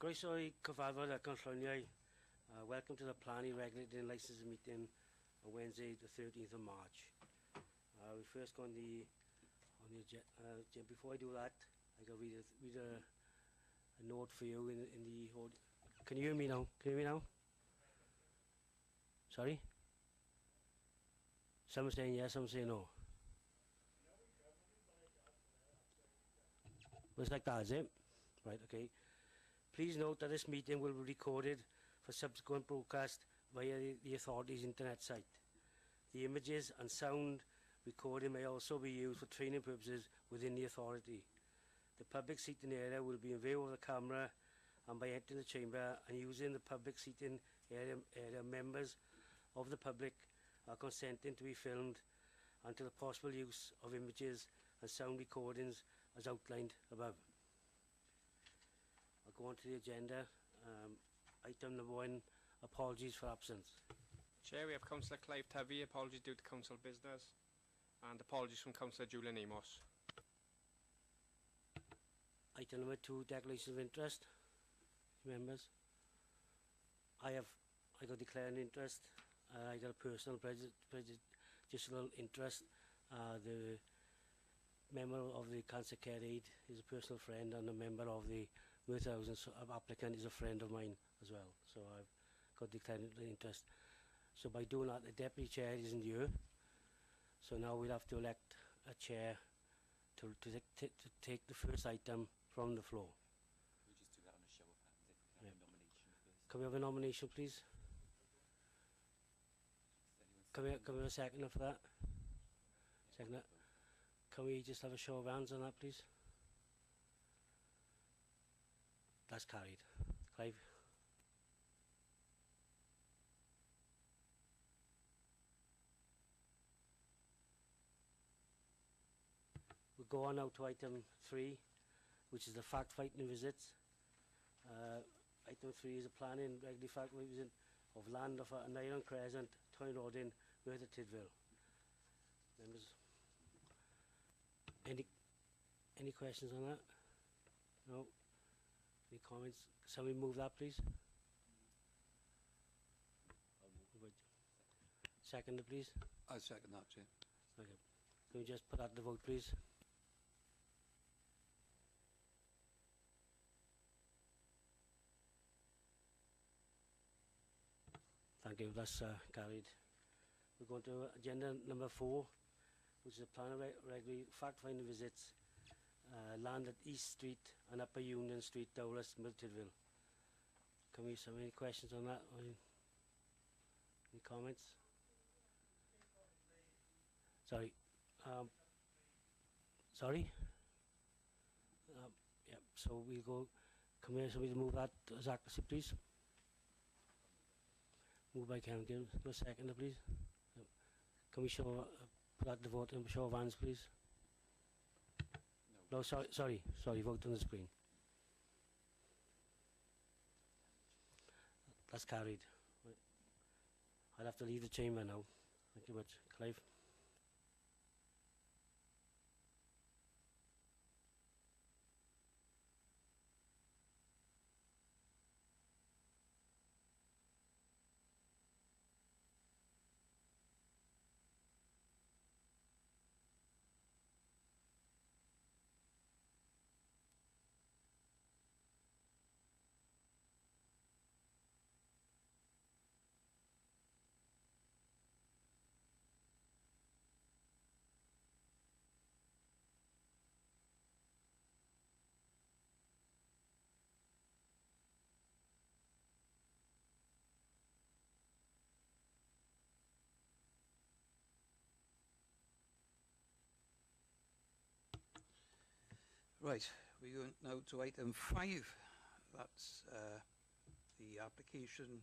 Croeso I cyfarfod ac ynlluniau. Welcome to the Planning, Regulating and Licensing meeting on Wednesday, the 13th of March. We first go on the agenda. Before I do that, I got to read a note for you in the. Can you hear me now? Can you hear me now? Sorry? Some saying yes, some saying no. Well, it's like that, is it? Right, okay. Please note that this meeting will be recorded for subsequent broadcast via the authority's internet site. The images and sound recording may also be used for training purposes within the authority. The public seating area will be in view of the camera, and by entering the chamber and using the public seating area, members of the public are consenting to be filmed until the possible use of images and sound recordings as outlined above. I'll go on to the agenda. Item number 1, apologies for absence. Chair, we have Councillor Clive Tavy, apologies due to council business, and apologies from Councillor Julian Amos. Item number 2, declaration of interest. Members, I got declared an interest. I got a personal prejudicial interest. The member of the Cancer Care Aid is a personal friend, and a member of the Worth Thousands applicant is a friend of mine as well. So I've got declared an interest. So by doing that, the deputy chair isn't here. So now we'll have to elect a chair to take the first item from the floor. We'll just do that on a show of hands. If we can have a nomination first. Can we have a nomination, please? Can we have a seconder for that? Seconder. Can we just have a show of hands on that, please? That's carried. Clive? We'll go on now to item 3, which is the fact-finding visits. Item 3 is a planning regulatory fact-finding visit of land of an Iron Crescent, Town Road in Merthyr Tydfil. Members, any questions on that? No? Any comments? Somebody move that, please. Second, please. I second that, Chair. Okay. Can we just put that to the vote, please? Thank you. That's carried. We're going to agenda number 4, which is a plan of regular fact-finding visits. Land at East Street and Upper Union Street, Dowlas, Merthyr Tydfil. Can we have any questions on that? Any comments? Sorry. Sorry? Yeah, so we'll go. Can we have somebody to move that as accuracy, please? Move by Karen Gill. No second, please. Can we show put that to vote and show of hands, please? No, sorry, vote on the screen. That's carried. Right. I'll have to leave the chamber now. Thank you much. Clive? Right, we're going now to item 5. That's the application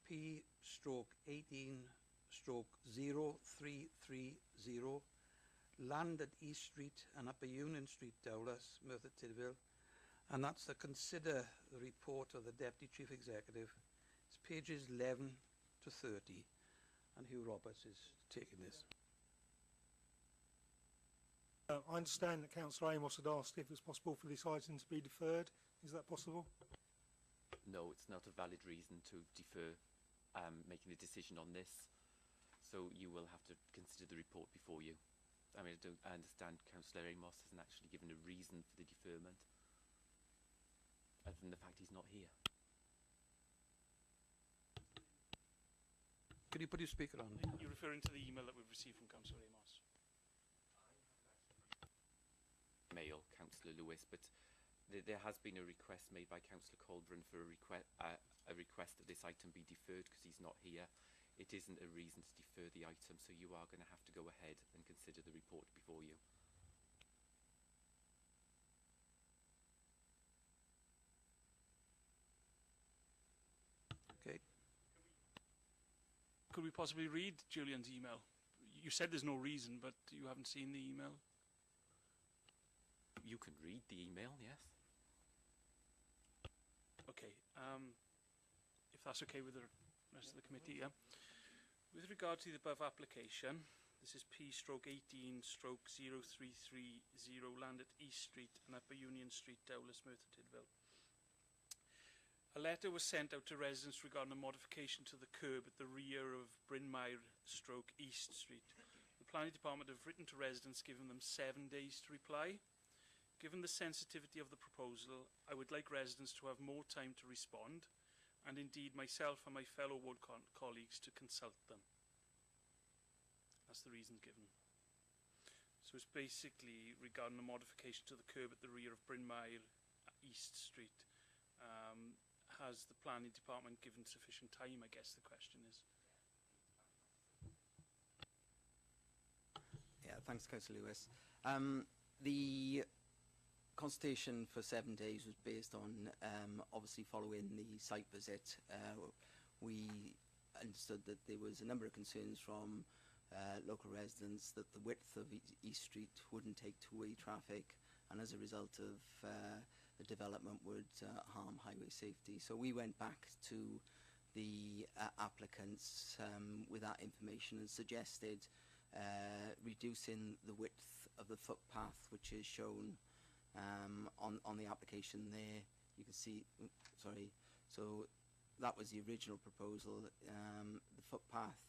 P/18/0330, land at East Street and Upper Union Street, Dowlas, Merthyr Tydfil, and that's to consider the report of the Deputy Chief Executive. It's pages 11 to 30, and Hugh Roberts is taking this. I understand that Councillor Amos had asked if it was possible for this item to be deferred. Is that possible? No, it's not a valid reason to defer making a decision on this. So you will have to consider the report before you. I mean, I understand Councillor Amos hasn't actually given a reason for the deferment, other than the fact he's not here. Could you put your speaker on? You're referring to the email that we've received from Councillor Amos? Mail, Councillor Lewis, but there has been a request made by Councillor Colburn for a request that this item be deferred because he's not here. It isn't a reason to defer the item, so you are going to have to go ahead and consider the report before you. Okay. Could we possibly read Julian's email? You said there's no reason, but you haven't seen the email. You can read the email, yes. Okay, if that's okay with the rest of the committee, yeah. With regard to the above application, this is P/18/0330 land at East Street and Upper Union Street, Dowlais, Merthyr Tydfil. A letter was sent out to residents regarding a modification to the curb at the rear of Bryn Mawr/East Street. The Planning Department have written to residents, giving them 7 days to reply. Given the sensitivity of the proposal, I would like residents to have more time to respond, and indeed myself and my fellow ward colleagues to consult them. That's the reasons given. So it's basically regarding a modification to the curb at the rear of Bryn Mawr/East Street. Has the Planning Department given sufficient time, I guess the question is. Yeah, thanks, Councillor Lewis. The consultation for 7 days was based on obviously following the site visit. We understood that there was a number of concerns from local residents that the width of East Street wouldn't take two-way traffic, and as a result of the development would harm highway safety. So we went back to the applicants with that information and suggested reducing the width of the footpath, which is shown on the application there. You can see, sorry, so that was the original proposal. The footpath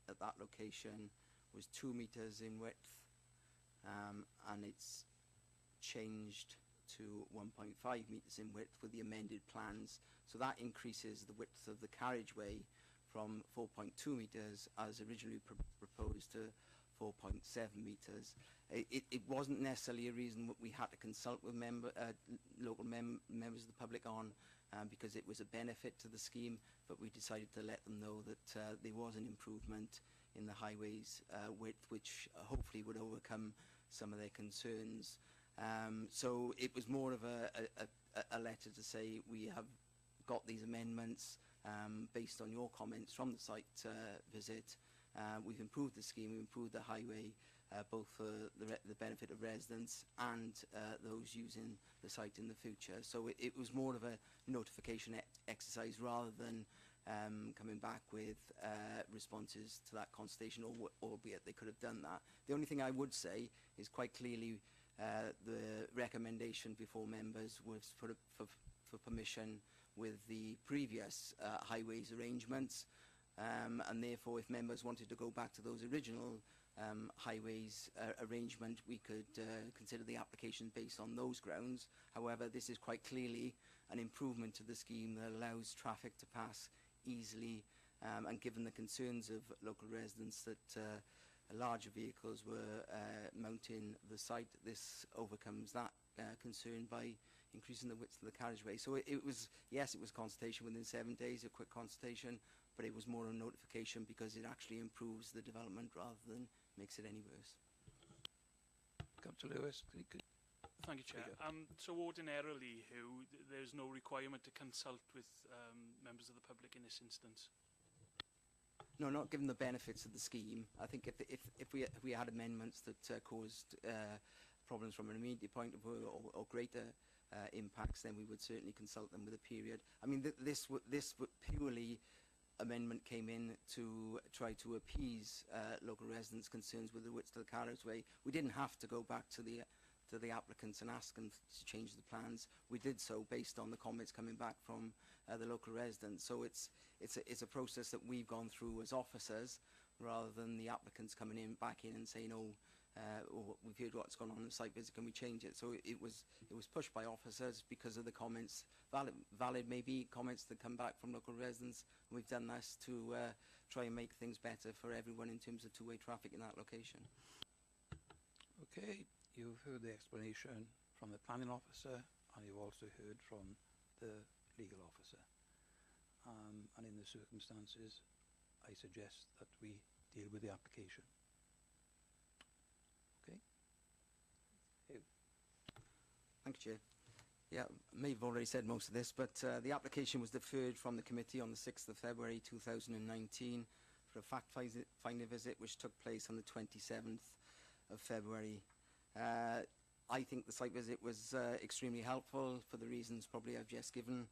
at that location was 2 meters in width, and it's changed to 1.5 meters in width with the amended plans. So that increases the width of the carriageway from 4.2 meters as originally proposed to 4.7 meters. It wasn't necessarily a reason we had to consult with local members of the public on, because it was a benefit to the scheme, but we decided to let them know that there was an improvement in the highway's width, which hopefully would overcome some of their concerns. So it was more of a letter to say we have got these amendments based on your comments from the site visit. We've improved the scheme, we've improved the highway, both for the benefit of residents and those using the site in the future. So it was more of a notification exercise rather than coming back with responses to that consultation, albeit they could have done that. The only thing I would say is quite clearly the recommendation before members was for permission with the previous highways arrangements. And therefore, if members wanted to go back to those original highways arrangement, we could consider the application based on those grounds. However, this is quite clearly an improvement to the scheme that allows traffic to pass easily, and given the concerns of local residents that larger vehicles were mounting the site, this overcomes that concern by increasing the width of the carriageway. So it was, yes, it was consultation within 7 days, a quick consultation, but it was more a notification because it actually improves the development rather than makes it any worse. Councillor Lewis, Thank you, Chair. So ordinarily, there's no requirement to consult with members of the public in this instance? No, not given the benefits of the scheme. I think if we had amendments that caused problems from an immediate point of view or greater impacts, then we would certainly consult them with a period. I mean, this purely amendment came in to try to appease local residents' concerns with the width of the carriageway. We didn't have to go back to the to the applicants and ask them to change the plans. We did so based on the comments coming back from the local residents. So it's a process that we've gone through as officers, rather than the applicants coming back in and saying, oh, we've heard what's gone on in the site visit, can we change it? So it was pushed by officers because of the comments, valid maybe comments that come back from local residents. And we've done this to try and make things better for everyone in terms of two-way traffic in that location. Okay, you've heard the explanation from the planning officer, and you've also heard from the legal officer. And in the circumstances, I suggest that we deal with the application. Okay? Hugh. Thank you, Chair. Yeah, may have already said most of this, but the application was deferred from the committee on the 6th of February 2019 for a fact-finding visit which took place on the 27th of February. I think the site visit was extremely helpful for the reasons probably I've just given.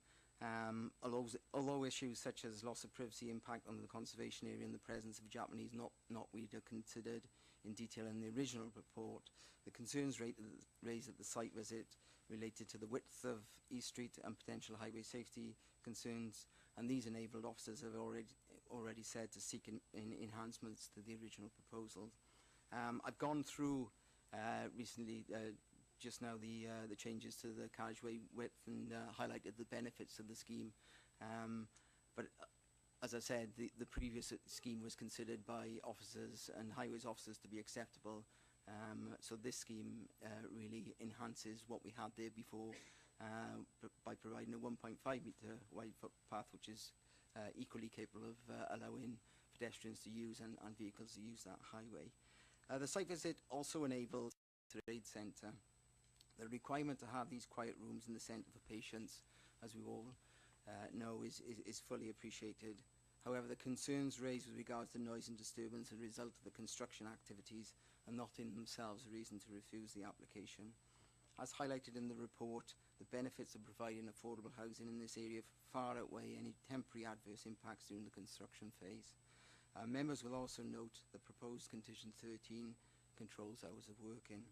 Although issues such as loss of privacy, impact on the conservation area and the presence of Japanese knotweed are considered in detail in the original report, the concerns raised at the site visit related to the width of East Street and potential highway safety concerns, and these enabled officers have already said to seek enhancements to the original proposal. I've gone through recently just now the changes to the carriageway width and highlighted the benefits of the scheme. But as I said, the previous scheme was considered by officers and highways officers to be acceptable. So this scheme really enhances what we had there before by providing a 1.5 metre wide footpath, which is equally capable of allowing pedestrians to use and vehicles to use that highway. The site visit also enabled the trade centre. The requirement to have these quiet rooms in the centre for patients, as we all know, is fully appreciated. However, the concerns raised with regards to noise and disturbance as a result of the construction activities are not in themselves a reason to refuse the application. As highlighted in the report, the benefits of providing affordable housing in this area far outweigh any temporary adverse impacts during the construction phase. Members will also note the proposed condition 13 controls hours of working.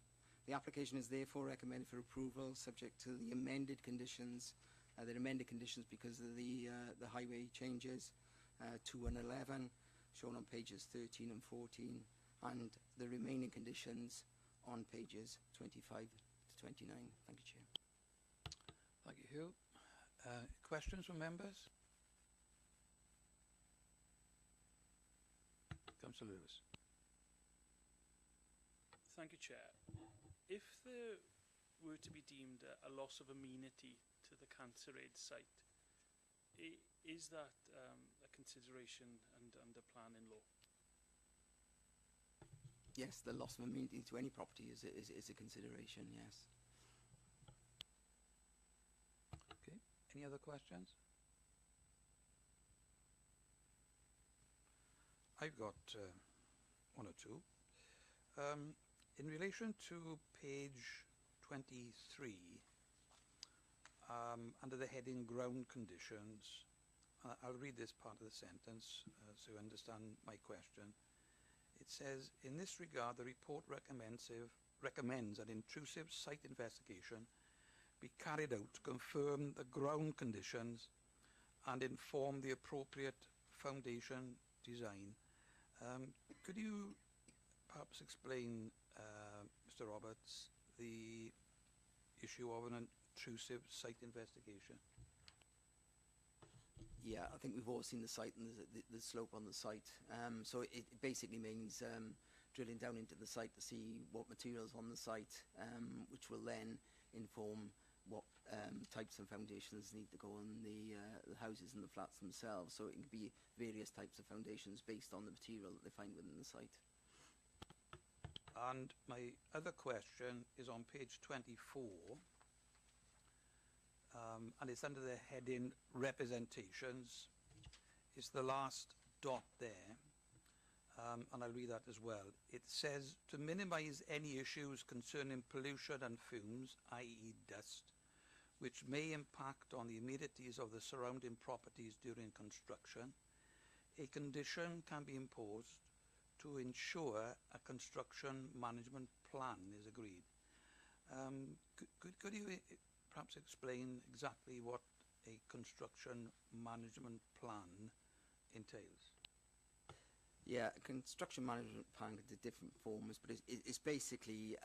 The application is therefore recommended for approval subject to the amended conditions. They're amended conditions because of the highway changes 2 and 11 shown on pages 13 and 14, and the remaining conditions on pages 25 to 29. Thank you, Chair. Thank you, Hugh. Questions from members? Councillor Lewis. Thank you, Chair. If there were to be deemed a loss of amenity to the Cancer-Aid site, is that a consideration and under planning law? Yes, the loss of amenity to any property is a consideration, yes. Okay. Any other questions? I've got one or two. In relation to page 23, under the heading ground conditions, I'll read this part of the sentence so you understand my question. It says, in this regard, the report recommends an intrusive site investigation be carried out to confirm the ground conditions and inform the appropriate foundation design. Could you perhaps explain, Mr. Roberts, the issue of an intrusive site investigation? Yeah, I think we've all seen the site and the slope on the site. So it basically means drilling down into the site to see what materials on the site, which will then inform what types of foundations need to go on the houses and the flats themselves. So it can be various types of foundations based on the material that they find within the site. And my other question is on page 24, and it's under the heading representations. It's the last dot there, and I'll read that as well. It says, to minimise any issues concerning pollution and fumes, i.e. dust, which may impact on the amenities of the surrounding properties during construction, a condition can be imposed to ensure a construction management plan is agreed. Could you perhaps explain exactly what a construction management plan entails? Yeah, a construction management plan can take different forms, but it's basically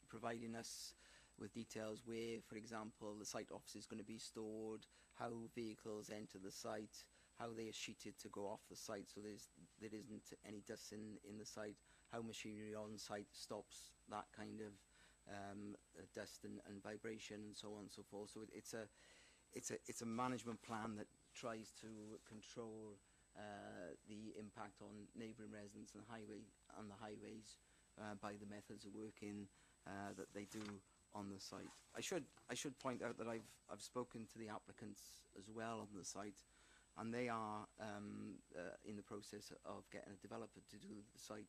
providing us with details where, for example, the site office is going to be stored, how vehicles enter the site, how they are sheeted to go off the site so there isn't any dust in the site, how machinery on site stops that kind of dust and vibration and so on and so forth. So it's a management plan that tries to control the impact on neighbouring residents and the highways by the methods of working that they do on the site. I should point out that I've spoken to the applicants as well on the site, and they are in the process of getting a developer to do the site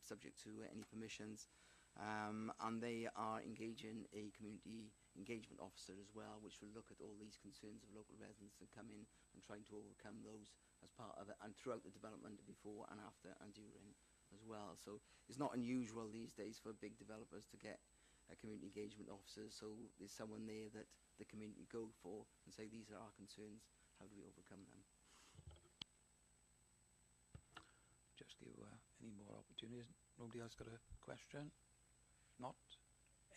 subject to any permissions, and they are engaging a community engagement officer as well, which will look at all these concerns of local residents and come in and trying to overcome those as part of it, and throughout the development, before and after and during as well. So it's not unusual these days for big developers to get a community engagement officer, so there's someone there that the community go for and say, these are our concerns, how do we overcome them? Just give any more opportunities. Nobody else got a question? Not?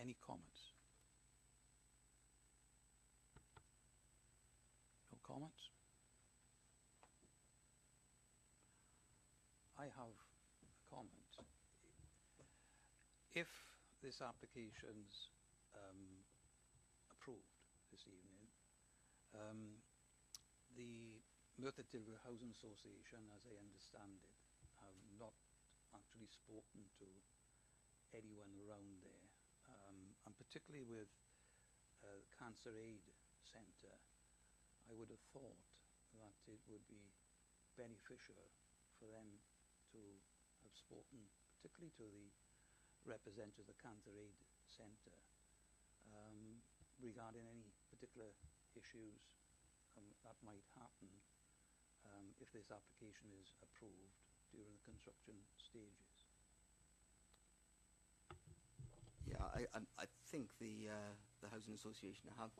Any comments? No comments? I have a comment. If this application's approved this evening, the Merthyr Tydfil Housing Association, as I understand it, have not actually spoken to anyone around there, and particularly with Cancer Aid Centre, I would have thought that it would be beneficial for them to have spoken, particularly to the representative of the Cancer Aid Centre, regarding any particular issues that might happen if this application is approved during the construction stages. Yeah, I think the Housing Association have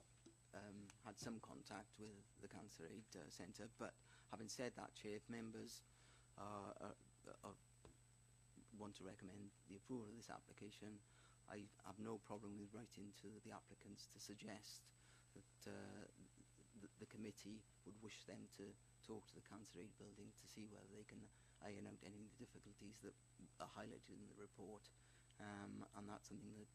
had some contact with the Cancer Aid Centre, but having said that, Chair, if members want to recommend the approval of this application, I have no problem with writing to the applicants to suggest that the committee would wish them to talk to the Cancer Aid building to see whether they can iron out any of the difficulties that are highlighted in the report, and that's something that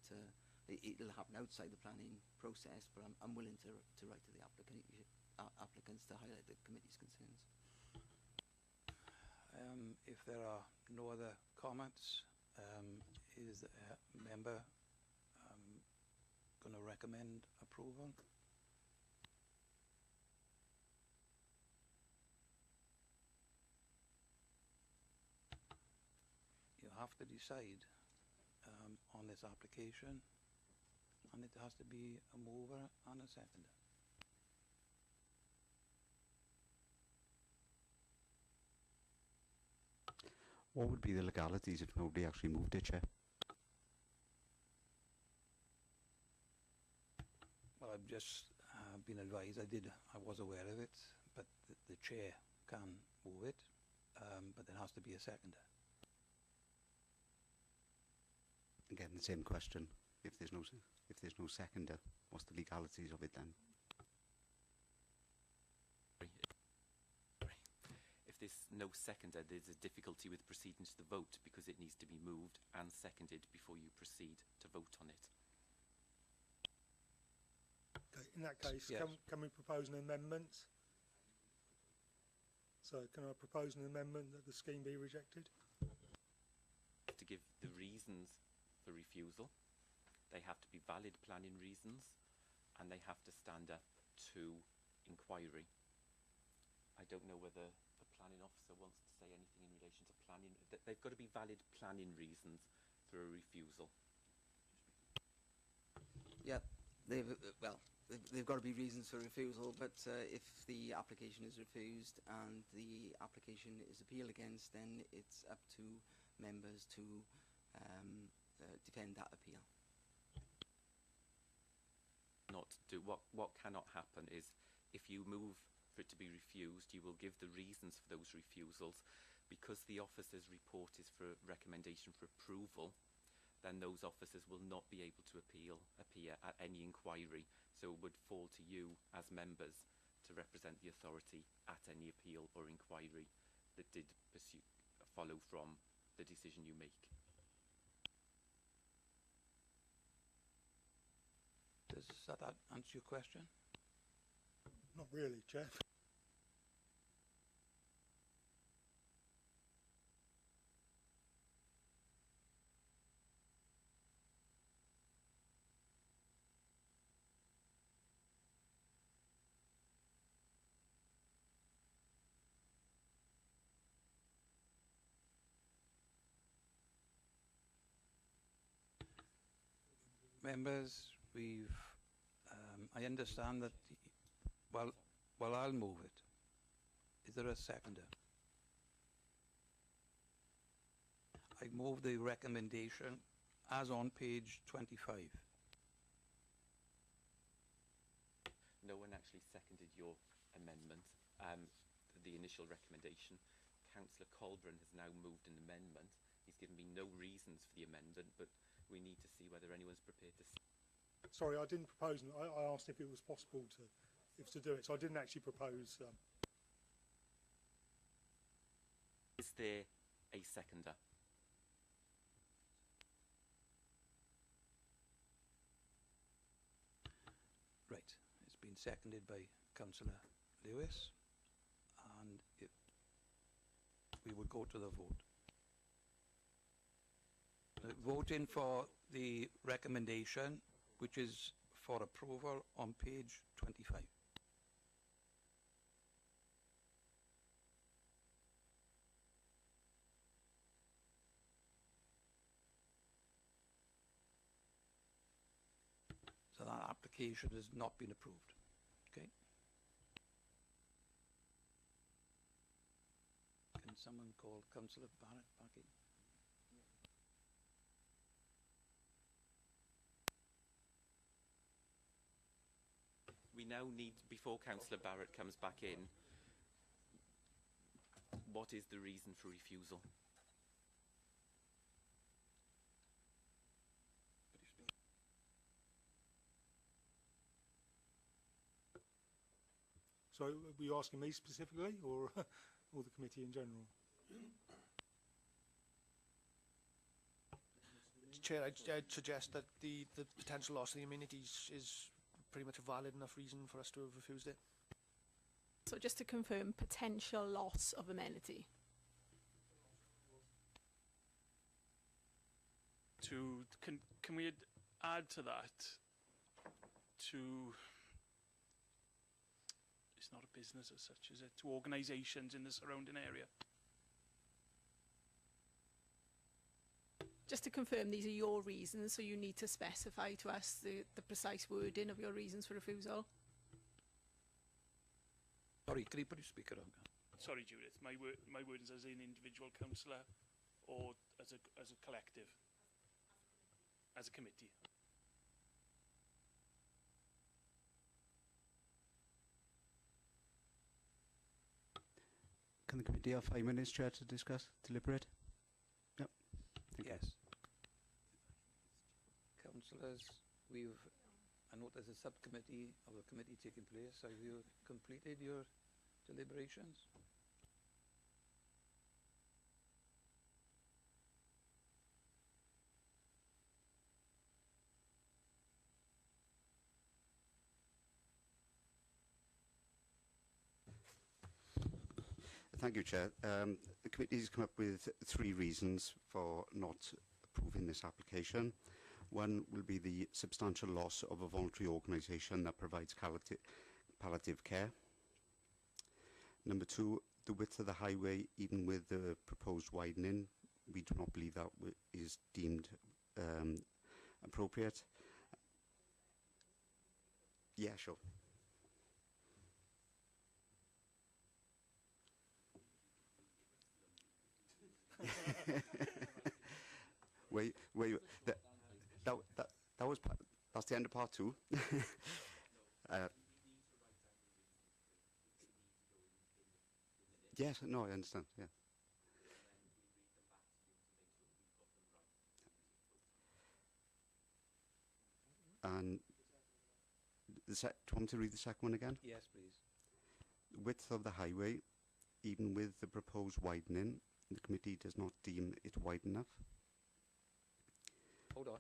it'll happen outside the planning process, but I'm willing to write to the applicants to highlight the committee's concerns. If there are no other comments, is a member going to recommend approval? You have to decide on this application, and it has to be a mover and a seconder. What would be the legalities if nobody actually moved it, Chair? Well, I've just been advised, I was aware of it, but the chair can move it, but there has to be a seconder. Again, the same question. If there's no seconder, what's the legalities of it then? If there's no seconder, there's a difficulty with proceeding to the vote because it needs to be moved and seconded before you proceed to vote on it. Okay, in that case, Yes. can we propose an amendment? So can I propose an amendment that the scheme be rejected? To give the reasons for refusal, they have to be valid planning reasons, and they have to stand up to inquiry. I don't know whether the planning officer wants to say anything in relation to planning. They've got to be valid planning reasons for a refusal. Yeah, they've got to be reasons for refusal, but if the application is refused and the application is appealed against, then it's up to members to defend that appeal. not do. What cannot happen is, if you move for it to be refused, you will give the reasons for those refusals. Because the officer's report is for recommendation for approval, then those officers will not be able to appear at any inquiry. So it would fall to you as members to represent the authority at any appeal or inquiry that did follow from the decision you make. Does that answer your question? Not really, Chair. Members, I understand that, well, I'll move it. Is there a seconder? I move the recommendation as on page 25. No one actually seconded your amendment, the initial recommendation. Councillor Colburn has now moved an amendment. He's given me no reasons for the amendment, but we need to see whether anyone's prepared to... Sorry, I didn't propose. I asked if it was possible to do it, so I didn't actually propose. Is there a seconder? Right. It's been seconded by Councillor Lewis, and we will go to the vote. Voting for the recommendation, which is for approval on page 25. So that application has not been approved. Okay. Can someone call Councillor Barrett back in? We now need, before Councillor Barrett comes back in, what is the reason for refusal? So, were you asking me specifically, or the committee in general? Chair, I'd suggest that the potential loss of the amenities is pretty much a valid enough reason for us to have refused it. So just to confirm, potential loss of amenity. Can we add to that? It's not a business as such, is it? To organisations in the surrounding area. Just to confirm, these are your reasons, so you need to specify to us the precise wording of your reasons for refusal. Sorry, can you put your speaker on? Sorry, Judith. My wordings as an individual councillor or as a collective, as a committee. Can the committee have 5 minutes, Chair, to discuss, deliberate? Yep. Thank you. Yes. Councillors, I note there's a subcommittee of a committee taking place. Have you completed your deliberations? Thank you, Chair. The committee has come up with 3 reasons for not approving this application. One will be the substantial loss of a voluntary organisation that provides palliative care. Number 2, the width of the highway, even with the proposed widening, we do not believe that is deemed appropriate. Yeah, sure. That was That's the end of part 2. Yes, no, I understand, yeah. And do you want me to read the second one again? Yes, please. Width of the highway, even with the proposed widening, the committee does not deem it wide enough. Hold on.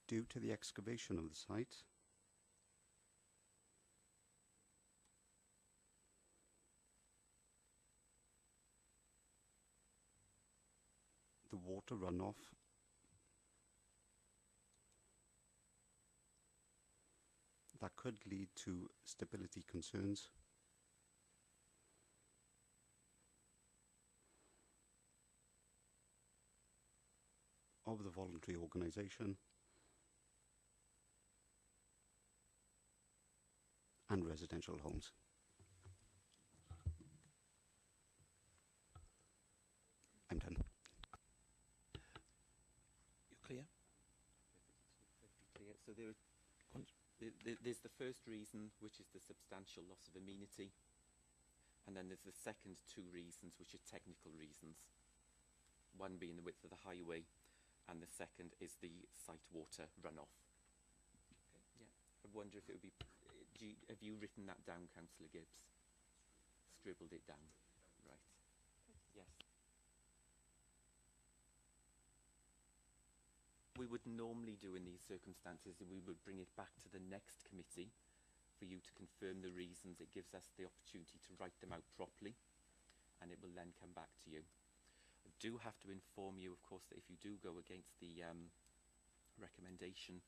Due to the excavation of the site, the water runoff that could lead to stability concerns of the voluntary organisation and residential homes. I'm done. You clear? Clear. So there's the first reason, which is the substantial loss of amenity, and then there's the second 2 reasons, which are technical reasons. One being the width of the highway, and the second is the site water runoff. Okay. Yeah. I wonder if it would be. Have you written that down, Councillor Gibbs? Scribbled it down. Right. Yes. We would normally do in these circumstances, we would bring it back to the next committee for you to confirm the reasons. It gives us the opportunity to write them out properly, and it will then come back to you. I do have to inform you, of course, that if you do go against the recommendation,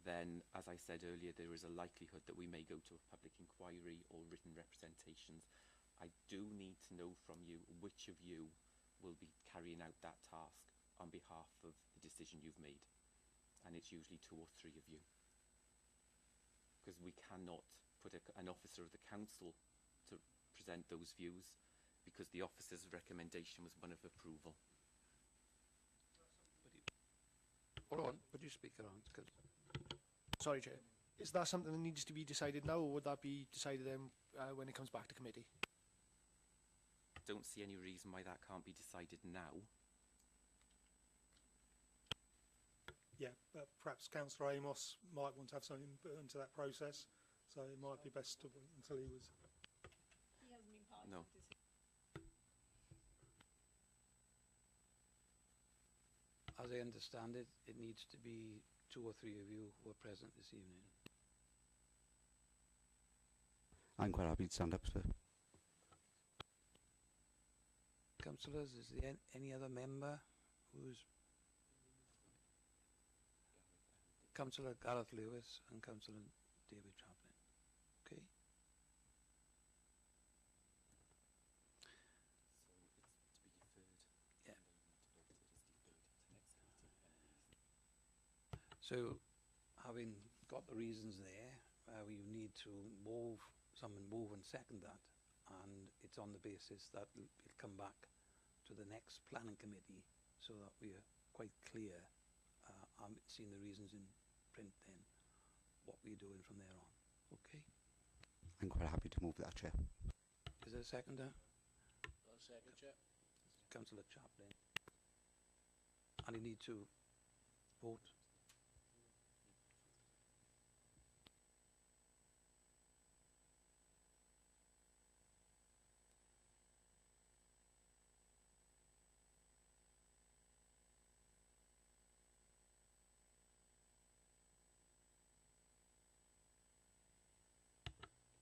then, as I said earlier, there is a likelihood that we may go to a public inquiry or written representations. I do need to know from you which of you will be carrying out that task on behalf of the decision you've made. And it's usually 2 or 3 of you. Because we cannot put an officer of the council to present those views, because the officer's recommendation was one of approval. Hold on, put your speaker on. Sorry, Chair. Is that something that needs to be decided now, or would that be decided then when it comes back to committee? I don't see any reason why that can't be decided now. Yeah, but perhaps Councillor Amos might want to have some input into that process, so it might be best to wait until he was. He hasn't been part No. of the decision. As I understand it, it needs to be 2 or 3 of you who are present this evening. I'm quite happy to stand up, sir. Councillors, is there any other member who's... Councillor Gareth Lewis and Councillor David Chaplin. Okay. Yeah. So, having got the reasons there, you need to someone move and second that, and it's on the basis that it'll come back to the next planning committee, so that we are quite clear. I'm seeing the reasons in print then, what we're doing from there on. Okay. I'm quite happy to move that, Chair. Is there a seconder? I'll second, Chair. Councillor Chaplin. And you need to vote.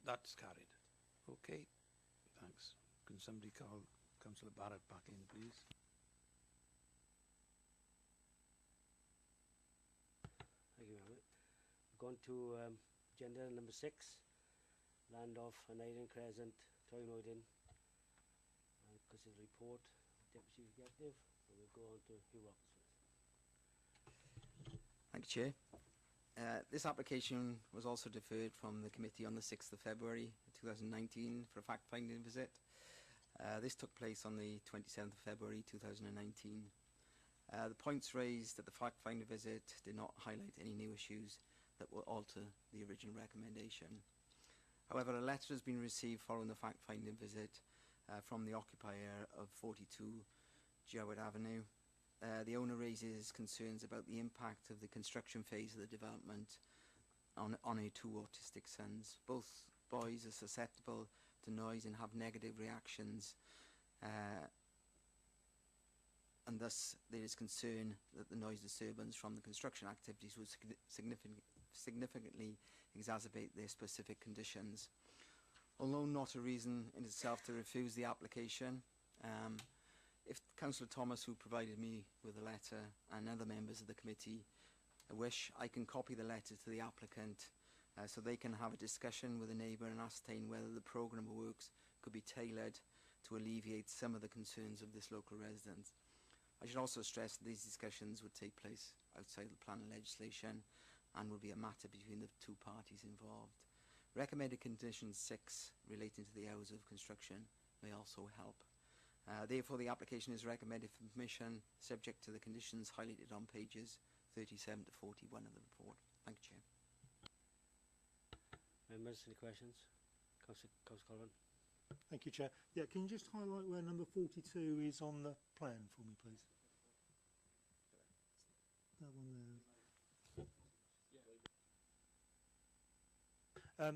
That's carried. Okay, thanks. Can somebody call Councillor Barrett back in, please? Thank you, Mohammed. We've gone to agenda number 6, land off Aneirin Crescent, Toynoiden. Consider report, Deputy Executive, and we'll go on to Hugh Roberts first. Thank you, Chair. This application was also deferred from the committee on the 6th of February 2019 for a fact-finding visit. This took place on the 27th of February 2019. The points raised at the fact-finding visit did not highlight any new issues that will alter the original recommendation. However, a letter has been received following the fact-finding visit from the occupier of 42 Jowett Avenue. The owner raises concerns about the impact of the construction phase of the development on her two autistic sons. Both boys are susceptible to noise and have negative reactions, and thus there is concern that the noise disturbance from the construction activities would significantly exacerbate their specific conditions. Although not a reason in itself to refuse the application, if Councillor Thomas, who provided me with the letter, and other members of the committee wish, I can copy the letter to the applicant so they can have a discussion with a neighbour and ascertain whether the programme of works could be tailored to alleviate some of the concerns of this local resident. I should also stress that these discussions would take place outside the planning legislation and will be a matter between the two parties involved. Recommended condition 6 relating to the hours of construction may also help. Therefore, the application is recommended for permission subject to the conditions highlighted on pages 37 to 41 of the report. Thank you, Chair. Members, any questions? Councillor Colvin. Thank you, Chair. Yeah, can you just highlight where number 42 is on the plan for me, please? That one there.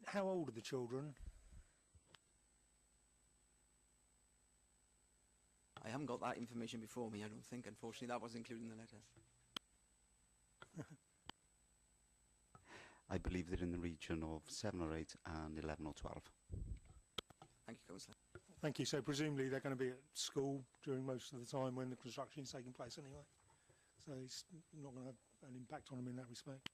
How old are the children? I haven't got that information before me, I don't think. Unfortunately, that was included in the letter. I believe they're in the region of 7 or 8 and 11 or 12. Thank you, Councillor. Thank you. So presumably they're going to be at school during most of the time when the construction is taking place anyway. So it's not going to have an impact on them in that respect.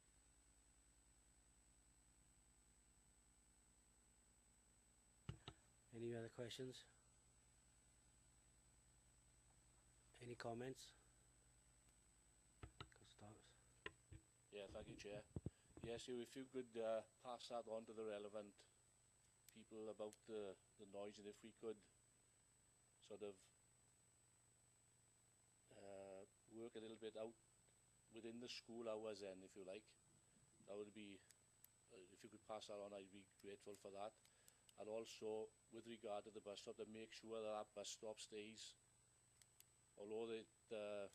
Any other questions? Any comments? Councillor Thomas. Yeah, thank you, Chair. Yes, if you could pass that on to the relevant people about the noise, and if we could sort of work a little bit out within the school hours then, if you like. That would be, if you could pass that on, I'd be grateful for that. And also, with regard to the bus stop, to make sure that that bus stop stays. Although the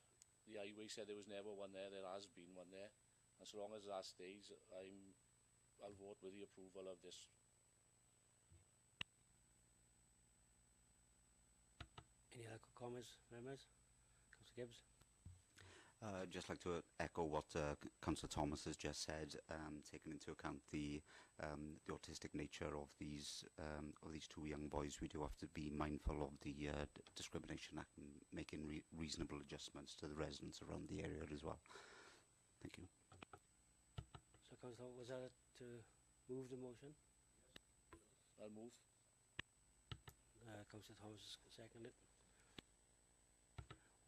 highway said there was never one there, there has been one there. And so long as that stays, I'll vote with the approval of this. Any other comments, members? Councillor Gibbs. I'd just like to echo what Councillor Thomas has just said, taking into account the autistic nature of these two young boys. We do have to be mindful of the Discrimination Act and making reasonable adjustments to the residents around the area as well. Thank you. So, Councillor, was that to move the motion? I'll move. Councillor Thomas seconded.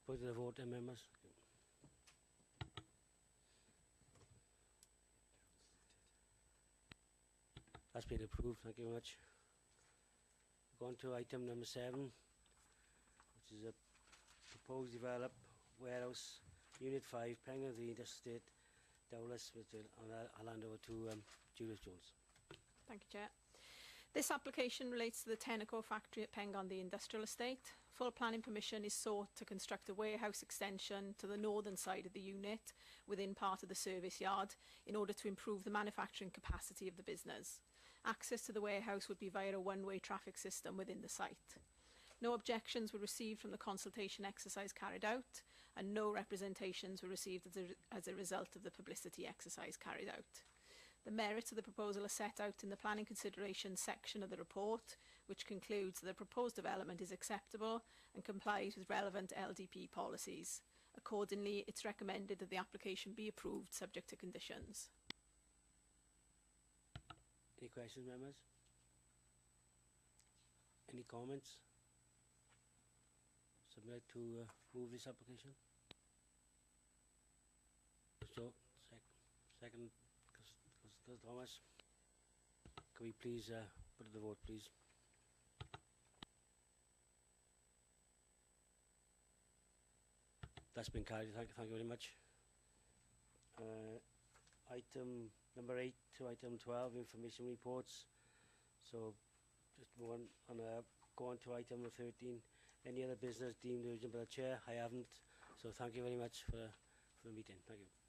Put to the vote then, members. That's been approved, thank you very much. Going to item number 7, which is a proposed develop warehouse unit 5, Penguin Interstate, Dowless, which I'll hand over to Judith Jones. Thank you, Chair. This application relates to the Tenaco factory at Pengon, the industrial estate. Full planning permission is sought to construct a warehouse extension to the northern side of the unit within part of the service yard in order to improve the manufacturing capacity of the business. Access to the warehouse would be via a one-way traffic system within the site. No objections were received from the consultation exercise carried out, and no representations were received as a result of the publicity exercise carried out. The merits of the proposal are set out in the planning consideration section of the report, which concludes that the proposed development is acceptable and complies with relevant LDP policies. Accordingly, it's recommended that the application be approved subject to conditions. Any questions, members? Any comments? Submit to move this application? So, second, Councillor Thomas. Can we please put to the vote, please? That's been carried. Thank you very much. Item number 8 to item 12, information reports. So, just move on, go on to item number 13. Any other business deemed urgent by the chair? I haven't. So, thank you very much for the meeting. Thank you.